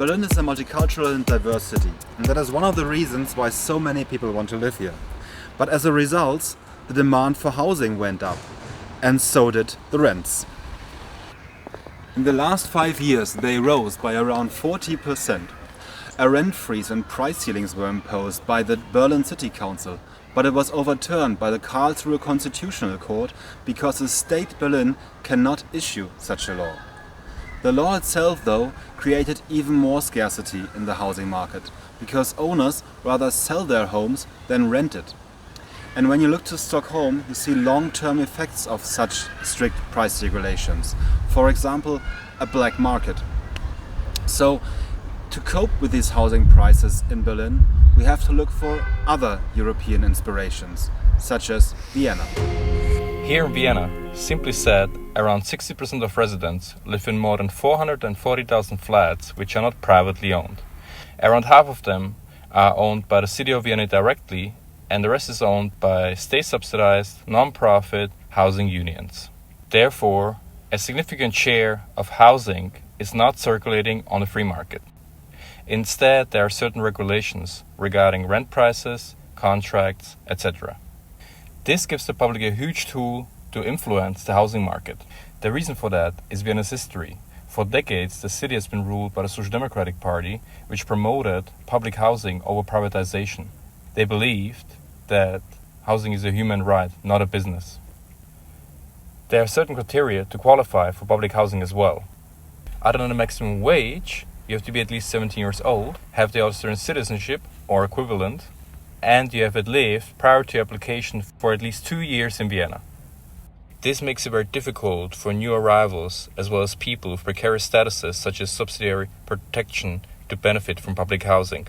Berlin is a multicultural and diverse city, and that is one of the reasons why so many people want to live here. But as a result, the demand for housing went up, and so did the rents. In the last 5 years, they rose by around 40%. A rent freeze and price ceilings were imposed by the Berlin City Council, but it was overturned by the Karlsruhe Constitutional Court because the state Berlin cannot issue such a law. The law itself, though, created even more scarcity in the housing market, because owners rather sell their homes than rent it. And when you look to Stockholm, you see long-term effects of such strict price regulations. For example, a black market. So, to cope with these housing prices in Berlin, we have to look for other European inspirations, such as Vienna. Here in Vienna, simply said, around 60% of residents live in more than 440,000 flats which are not privately owned. Around half of them are owned by the city of Vienna directly, and the rest is owned by state-subsidized, non-profit housing unions. Therefore, a significant share of housing is not circulating on the free market. Instead, there are certain regulations regarding rent prices, contracts, etc. This gives the public a huge tool to influence the housing market. The reason for that is Vienna's history. For decades, the city has been ruled by the Social Democratic Party, which promoted public housing over privatization. They believed that housing is a human right, not a business. There are certain criteria to qualify for public housing as well. Other than the maximum wage, you have to be at least 17 years old, have the Austrian citizenship or equivalent, and you have lived prior to application for at least 2 years in Vienna. This makes it very difficult for new arrivals as well as people with precarious statuses such as subsidiary protection to benefit from public housing.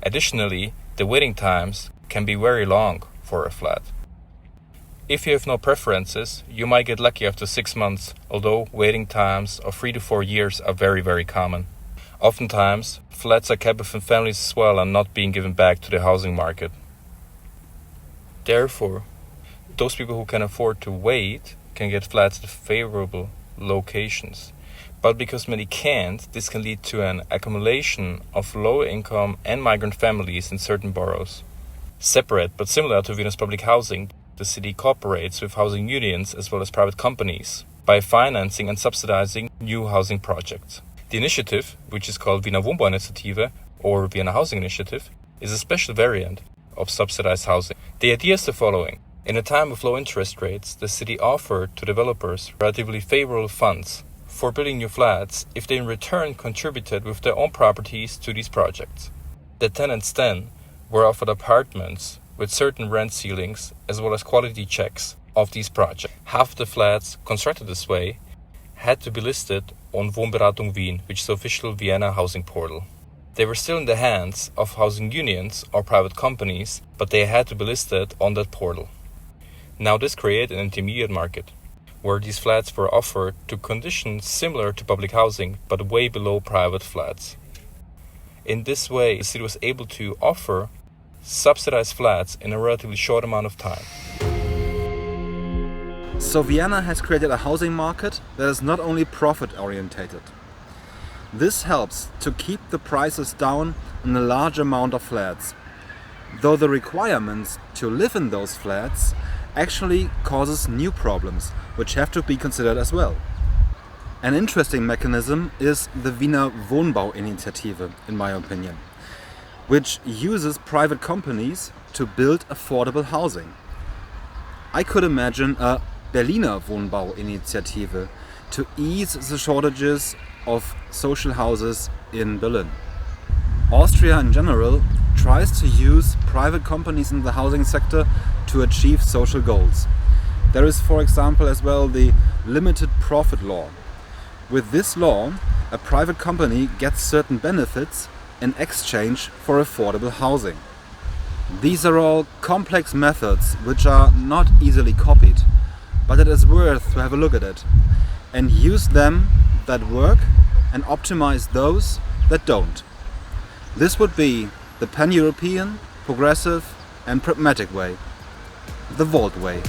Additionally, the waiting times can be very long for a flat. If you have no preferences, you might get lucky after 6 months, although waiting times of 3 to 4 years are very, very common. Oftentimes, flats are kept within families as well and not being given back to the housing market. Therefore, those people who can afford to wait can get flats at favorable locations. But because many can't, this can lead to an accumulation of low-income and migrant families in certain boroughs. Separate but similar to Vienna's public housing, the city cooperates with housing unions as well as private companies by financing and subsidizing new housing projects. The initiative, which is called Wiener Wohnbauinitiative or Vienna Housing Initiative, is a special variant of subsidized housing. The idea is the following. In a time of low interest rates, the city offered to developers relatively favorable funds for building new flats if they in return contributed with their own properties to these projects. The tenants then were offered apartments with certain rent ceilings as well as quality checks of these projects. Half of the flats constructed this way had to be listed on Wohnberatung Wien, which is the official Vienna housing portal. They were still in the hands of housing unions or private companies, but they had to be listed on that portal. Now this created an intermediate market, where these flats were offered to conditions similar to public housing, but way below private flats. In this way, the city was able to offer subsidized flats in a relatively short amount of time. So Vienna has created a housing market that is not only profit-orientated. This helps to keep the prices down on a large amount of flats, though the requirements to live in those flats actually causes new problems, which have to be considered as well. An interesting mechanism is the Wiener Wohnbauinitiative, in my opinion, which uses private companies to build affordable housing. I could imagine a Berliner Wohnbauinitiative to ease the shortages of social houses in Berlin. Austria in general tries to use private companies in the housing sector to achieve social goals. There is, for example, as well the limited profit law. With this law, a private company gets certain benefits in exchange for affordable housing. These are all complex methods which are not easily copied, but it is worth to have a look at it and use them that work and optimize those that don't. This would be the pan-European, progressive and pragmatic way, the Volt way.